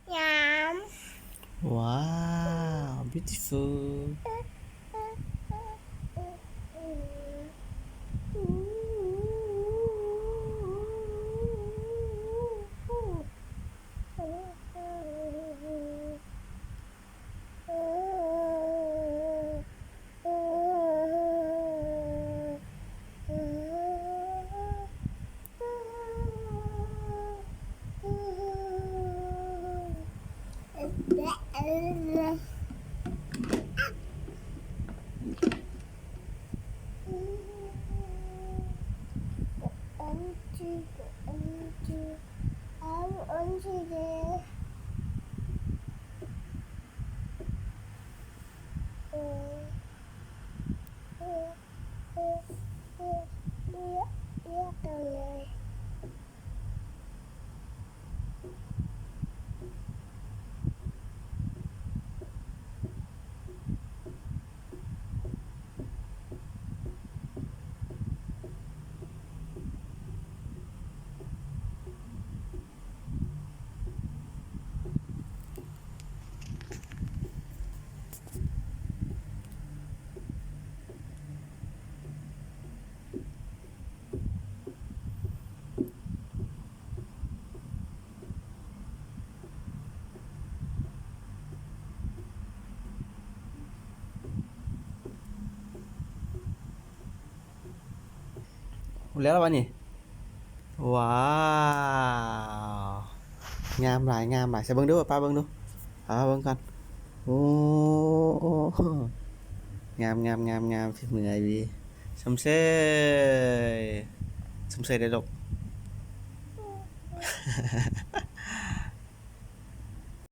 Nhảm. Wow, beautiful. Anh chị đi. Léo là bao nhỉ? Wow. Ngam lại sẽ bưng đứa ba bưng đứa. Bưng con. Ô. Ngam thì người đi. Sầm xê. Sầm xê đây lục.